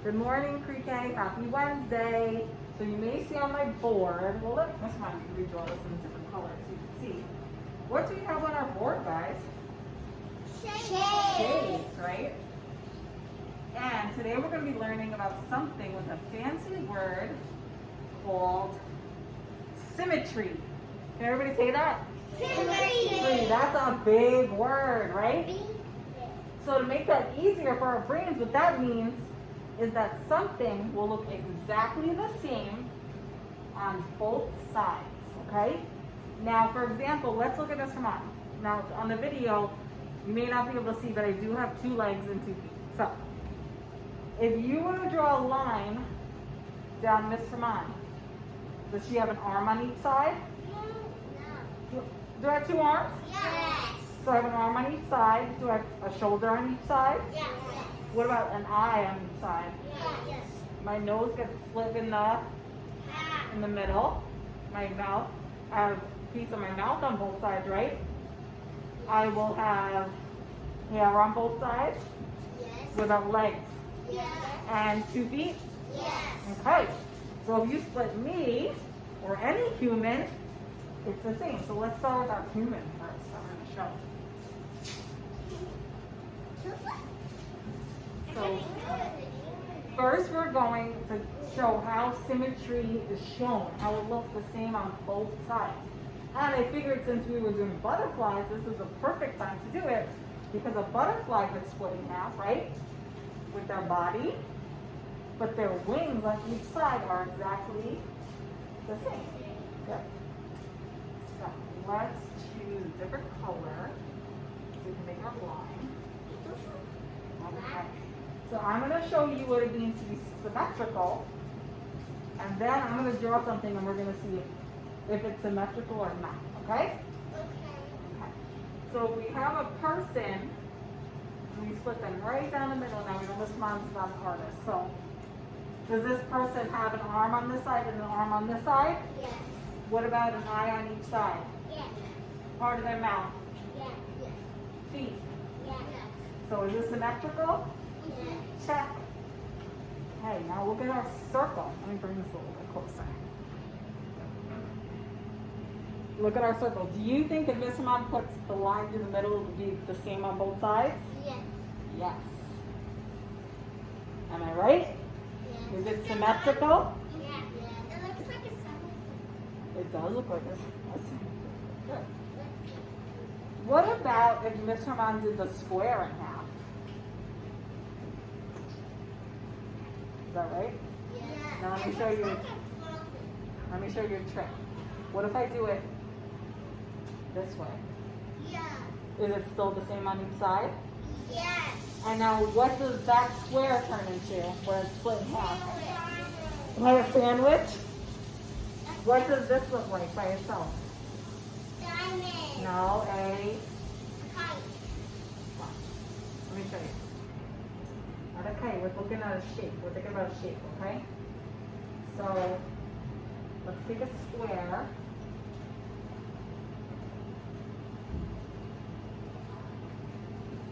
Good morning, pre-K. Happy Wednesday. So you may see on my board, well, let me redraw this in different colors so you can see. What do we have on our board, guys? Shades, right? And today we're going to be learning about something with a fancy word called symmetry. Can everybody say that? Symmetry. That's a big word, right? So to make that easier for our brains, what that means is that something will look exactly the same on both sides, okay? Now, for example, let's look at this from on. Now, on the video, you may not be able to see, but I do have 2 legs and 2 feet. So, if you were to draw a line down Miss Herman, does she have an arm on each side? No. Do I have 2 arms? Yes. So I have an arm on each side. Do I have a shoulder on each side? Yes. What about an eye on each side? Yes. My nose gets split in the middle. My mouth, I have a piece of my mouth on both sides, right? I will have hair on both sides. Yes. What about legs? Yes. And 2 feet? Yes. Okay. So if you split me or any human, it's the same. So let's start with our human first. I'm going to show. So first we're going to show how symmetry is shown, how it looks the same on both sides. And I figured since we were doing butterflies, this is a perfect time to do it because a butterfly gets split in half, right? With their body, but their wings on each side are exactly the same. Good. So let's choose a different color so we can make our line. Okay. So I'm going to show you what it means to be symmetrical, and then I'm going to draw something and we're going to see if it's symmetrical or not, okay? Okay. So we have a person, and we split them right down the middle. Now we know this mom's not an artist, so does this person have an arm on this side and an arm on this side? Yes. What about an eye on each side? Yes. Part of their mouth? Yes. Yes. Feet? Yes. So is this symmetrical? Yes. Check. Okay, now look at our circle. Let me bring this a little bit closer. Look at our circle. Do you think if Miss Mom puts the line through the middle, it would be the same on both sides? Yes. Yes. Am I right? Yes. Is it symmetrical? Yes. It looks like a semicircle. It does look like this. Good. What about if Miss Herman did the square in half? Is that right? Yes. Now let me show you. Let me show you a trick. What if I do it this way? Yeah. Is it still the same on each side? Yes. And now what does that square turn into when it's split in half? Like a sandwich? What does this look like by itself? Diamond. No, a... Kite. Let me show you. Not a kite, we're looking at a shape. We're thinking about a shape, okay? So, let's take a square.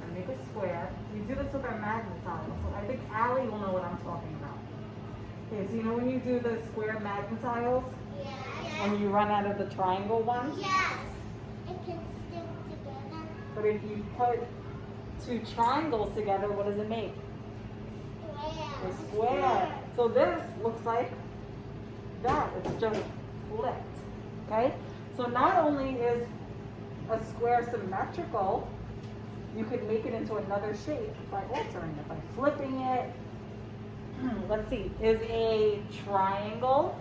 And make a square. We do this with our magnetizers. So I think Allie will know what I'm talking about. Okay, so you know when you do the square magnetiles Yes. and you run out of the triangle ones? Yes. It can stick together. But if you put 2 triangles together, what does it make? Square. A square. So this looks like that. It's just flipped. Okay? So not only is a square symmetrical, you could make it into another shape by altering it, by flipping it. Let's see. Is a triangle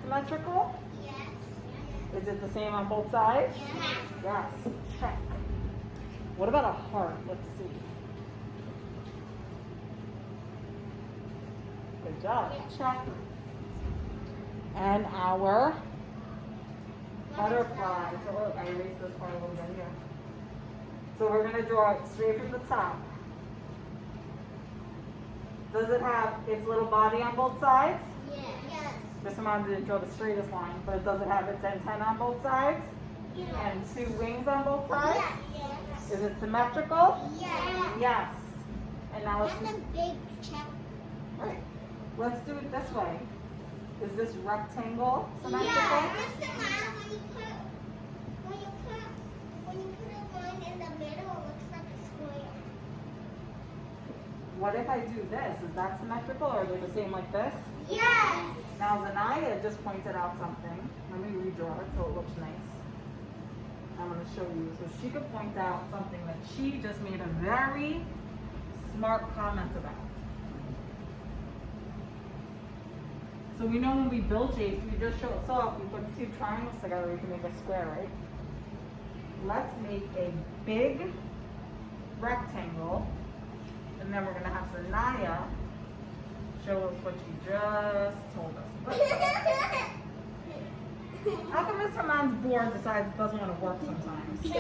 symmetrical? Yes. Is it the same on both sides? Yes. Yes. Check. What about a heart? Let's see. Good job. Check. And our butterfly. So look, I erased this part a little bit here. So we're going to draw it straight from the top. Does it have its little body on both sides? Yes. This one didn't draw the straightest line, but does it have its antenna on both sides? Yes. And 2 wings on both sides? Yes. Is it symmetrical? Yes. Yes. And now let's That's just, a big check. Alright, let's do it this way. Is this rectangle symmetrical? Yeah, just the line when you put a line in the middle, it looks like a square. What if I do this? Is that symmetrical or are they the same like this? Yes. Now Zanaya just pointed out something. Let me redraw it so it looks nice. I'm going to show you. So she could point out something that she just made a very smart comment about. So we know when we build shapes, we just show it off. We put two triangles together, we can make a square, right? Let's make a big rectangle, and then we're going to have Zanaya show us what she just told us. How come Mr. Man's board decides it doesn't want to work sometimes? Look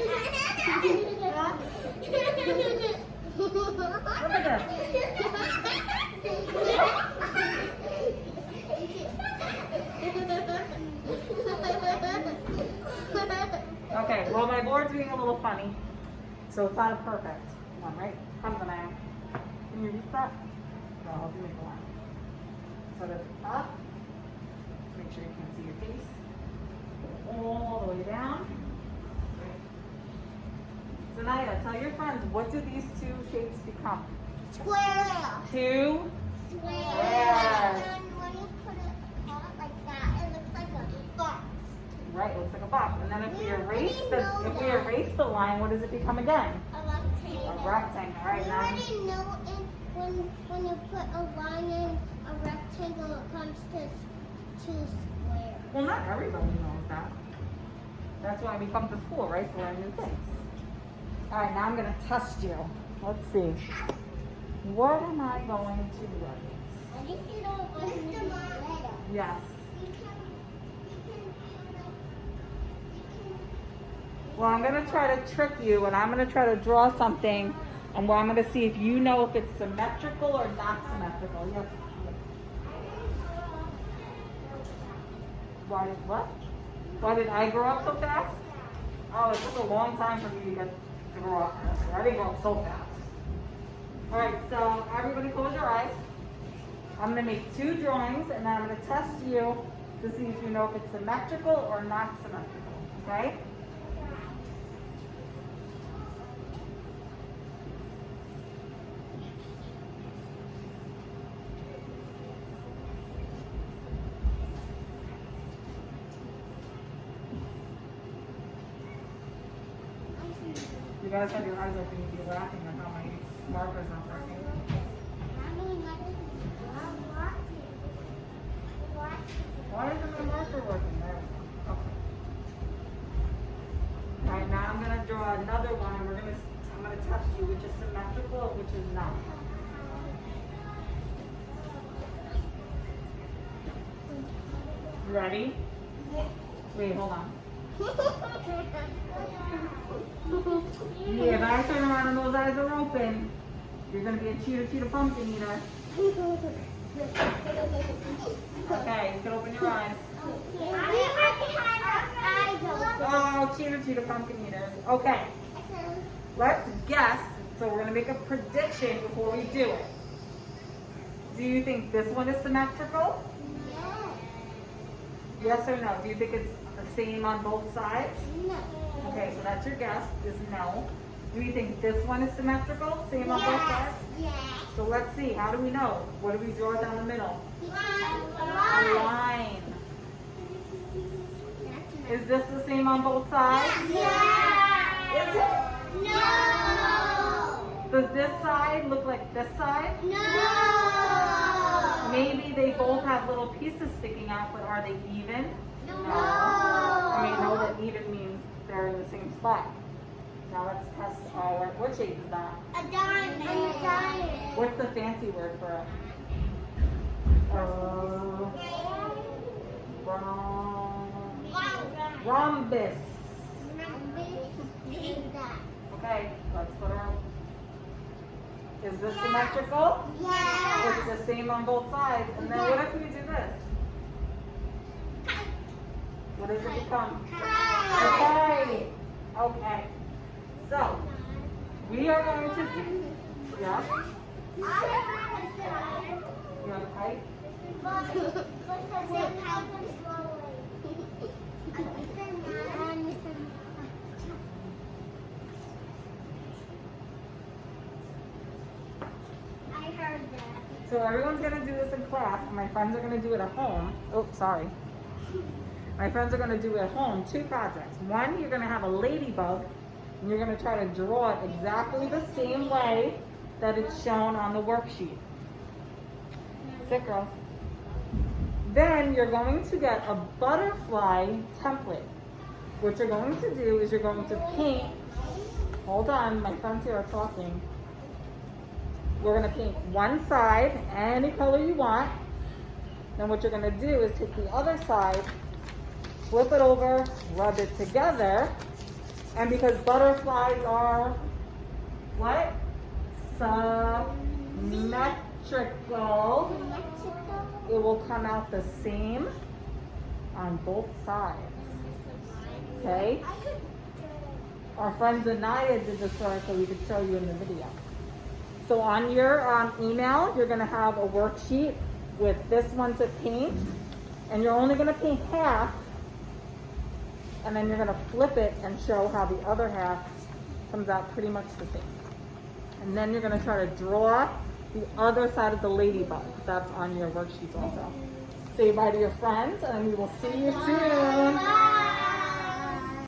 at this. Okay, well my board's being a little funny, so it's not a perfect one, right? Come on, Zanaya. Can you reach that? No, I'll do make a line. Set it up. Make sure you can see your face. All the way down. Zanaya, tell your friends, what do these two shapes become? Square. Two. Square. Yes. And when you put it on like that, it looks like a box. Right, looks like a box. And then if we erase the line, what does it become again? A rectangle. A rectangle, right? We Now, already know when you put a line in a rectangle, it comes to square. well, not everybody knows that. That's why we come to school, right? To learn new things. All right, now I'm going to test you. Let's see. What am I going to write? I think you know what's the letter. Yes. Well, I'm going to try to trick you, and I'm going to try to draw something, and I'm going to see if you know if it's symmetrical or not symmetrical. Yes. Why did I grow up so fast? Oh, it took a long time for me to grow up. I didn't grow up so fast. All right, so everybody close your eyes. I'm going to make two drawings, and then I'm going to test you to see if you know if it's symmetrical or not symmetrical. Okay? You guys have your eyes open, you'd be laughing at how my marker's not working. Why isn't my marker working? There we go. Okay. Alright, now I'm gonna draw another one and I'm gonna test you which is symmetrical and which is not. You ready? Wait, hold on. Yeah, if I turn around and those eyes are open, you're gonna be a cheetah pumpkin eater. Okay, you can open your eyes. Oh, cheetah pumpkin eaters. Okay, let's guess. So we're gonna make a prediction before we do it. Do you think this one is symmetrical? Yes or no? Do you think it's the same on both sides? No. Okay, so that's your guess, is no. Do you think this one is symmetrical? Same on both sides? Yes. So let's see, how do we know? What do we draw down the middle? A Line. line. Is this the same on both sides? Yeah. Is it? No. Does this side look like this side? No. Maybe they both have little pieces sticking out, but are they even? No. I mean, know that even means they're in the same spot. Now let's test our, what shape is that? A diamond. A diamond. What's the fancy word for it? Rhombus. Okay, let's put our, is this symmetrical? Yeah. It's the same on both sides. And then what if we do this? What does it become? Okay. Okay. So, we are going to do, yeah? You want to I heard that. So everyone's gonna do this in class, and my friends are gonna do it at home. Oh, sorry. My friends are gonna do it at home, 2 projects. One, you're gonna have a ladybug, and you're gonna try to draw it exactly the same way that it's shown on the worksheet. Sit, girls. Then you're going to get a butterfly template. What you're going to do is you're going to paint, hold on, my friends here are talking. We're gonna paint one side, any color you want. Then what you're gonna do is take the other side, flip it over, rub it together, and because butterflies are, what? Symmetrical. It will come out the same on both sides, okay? Our friend Zanaya did this for us so we could show you in the video. So on your email, you're gonna have a worksheet with this one to paint, and you're only gonna paint half, and then you're gonna flip it and show how the other half comes out pretty much the same. And then you're gonna try to draw the other side of the ladybug. That's on your worksheet also. Say bye to your friends, and we will see you soon.